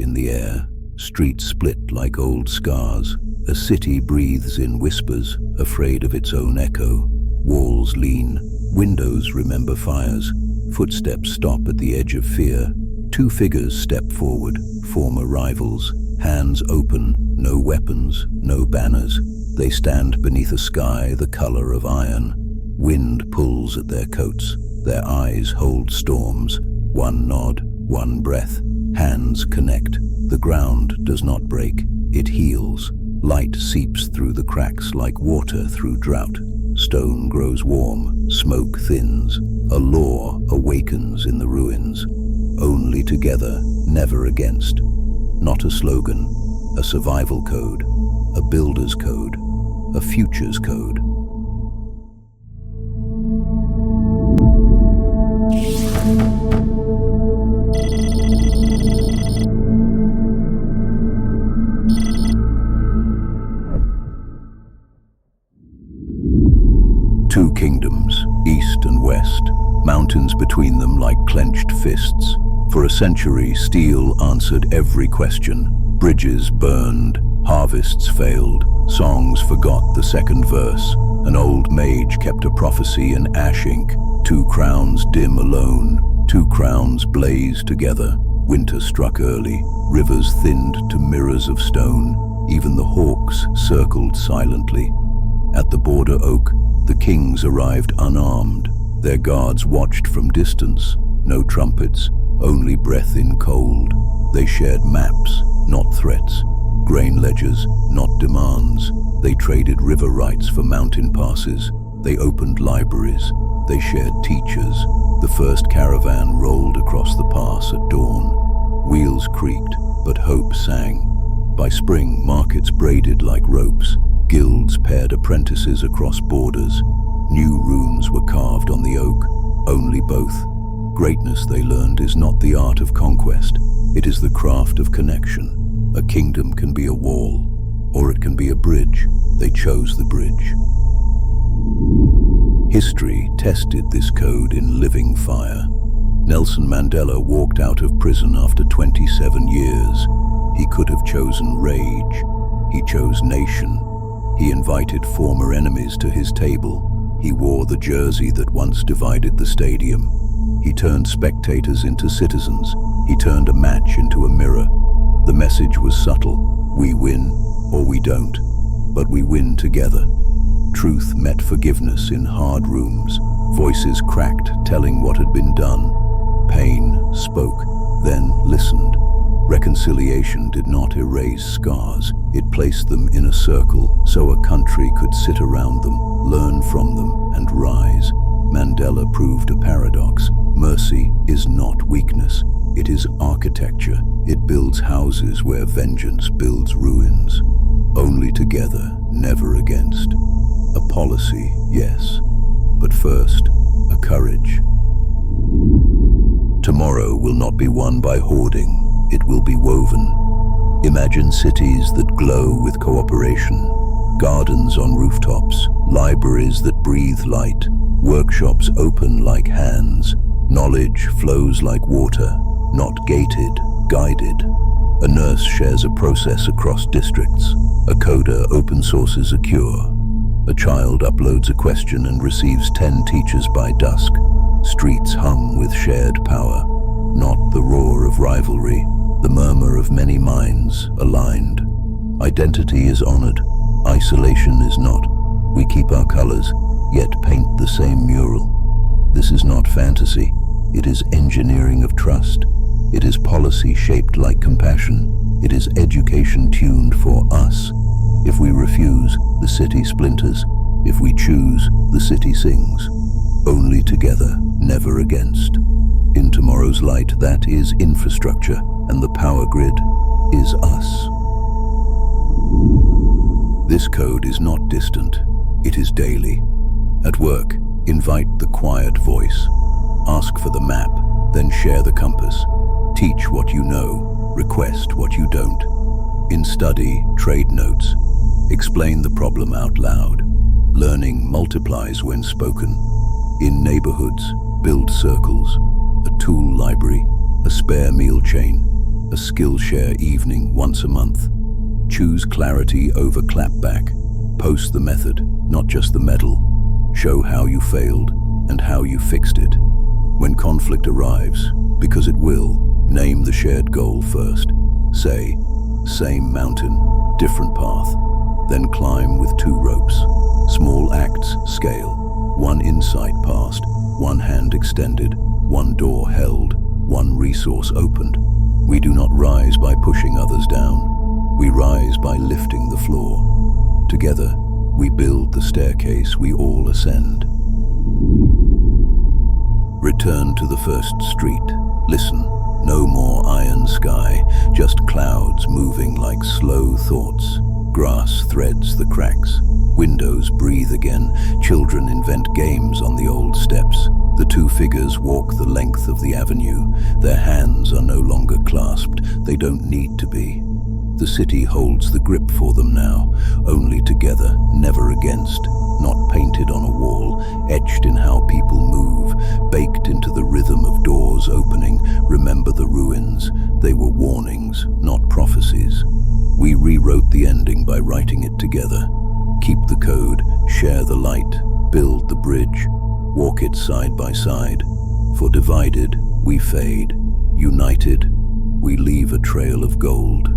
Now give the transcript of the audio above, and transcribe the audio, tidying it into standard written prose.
in the air, streets split like old scars. A city breathes in whispers, afraid of its own echo. Walls lean, windows remember fires. Footsteps stop at the edge of fear. Two figures step forward, former rivals. Hands open, no weapons, no banners. They stand beneath a sky the color of iron. Wind pulls at their coats. Their eyes hold storms. One nod, one breath. Hands connect. The ground does not break. It heals. Light seeps through the cracks like water through drought. Stone grows warm. Smoke thins. A law awakens in the ruins. Only together, never against. Not a slogan, a survival code, a builder's code, a future's code. Two kingdoms, east and west, mountains between them like clenched fists. For a century, steel answered every question. Bridges burned, harvests failed, songs forgot the second verse. An old mage kept a prophecy in ash ink. Two crowns dim alone, two crowns blaze together. Winter struck early, rivers thinned to mirrors of stone. Even the hawks circled silently. At the border oak, the kings arrived unarmed. Their guards watched from distance. No trumpets, only breath in cold. They shared maps, not threats. Grain ledgers, not demands. They traded river rights for mountain passes. They opened libraries. They shared teachers. The first caravan rolled across the pass at dawn. Wheels creaked, but hope sang. By spring, markets braided like ropes. Guilds paired apprentices across borders. New runes were carved on the oak, only both. Greatness, they learned, is not the art of conquest. It is the craft of connection. A kingdom can be a wall, or it can be a bridge. They chose the bridge. History tested this code in living fire. Nelson Mandela walked out of prison after 27 years. He could have chosen rage. He chose nation. He invited former enemies to his table. He wore the jersey that once divided the stadium. He turned spectators into citizens. He turned a match into a mirror. The message was subtle. We win, or we don't, but we win together. Truth met forgiveness in hard rooms. Voices cracked, telling what had been done. Pain spoke, then listened. Reconciliation did not erase scars. It placed them in a circle so a country could sit around them, learn from them, and rise. Mandela proved a paradox. Mercy is not weakness. It is architecture. It builds houses where vengeance builds ruins. Only together, never against. A policy, yes, but first, a courage. Tomorrow will not be won by hoarding. It will be woven. Imagine cities that glow with cooperation, gardens on rooftops, libraries that breathe light, workshops open like hands, knowledge flows like water, not gated, guided. A nurse shares a process across districts. A coder open sources a cure. A child uploads a question and receives 10 teachers by dusk. Streets hum with shared power, not the roar of rivalry, the murmur of many minds aligned. Identity is honored, isolation is not. We keep our colors, yet paint the same mural. This is not fantasy, it is engineering of trust. It is policy shaped like compassion. It is education tuned for us. If we refuse, the city splinters. If we choose, the city sings. Only together, never against. In tomorrow's light, that is infrastructure, and the power grid is us. This code is not distant, it is daily. At work, invite the quiet voice. Ask for the map, then share the compass. Teach what you know, request what you don't. In study, trade notes. Explain the problem out loud. Learning multiplies when spoken. In neighborhoods, build circles. A tool library, a spare meal chain. a Skillshare evening once a month. Choose clarity over clapback. Post the method, not just the medal. Show how you failed and how you fixed it. When conflict arrives, because it will, name the shared goal first. Say, same mountain, different path. Then climb with 2 ropes. Small acts scale. 1 insight passed, 1 hand extended, 1 door held, 1 resource opened. We do not rise by pushing others down. We rise by lifting the floor. Together, we build the staircase we all ascend. Return to the first street. Listen. No more iron sky, just clouds moving like slow thoughts. Grass threads the cracks. Windows breathe again. Children invent games on the old steps. The 2 figures walk the length of the avenue. Their hands are no longer clasped. They don't need to be. The city holds the grip for them now, only together, never against. Not painted on a wall, etched in how people move, baked into the rhythm of doors opening. Remember the ruins. They were warnings, not prophecies. We rewrote the ending by writing it together. Keep the code, share the light, build the bridge, walk it side by side. For divided, we fade. United, we leave a trail of gold.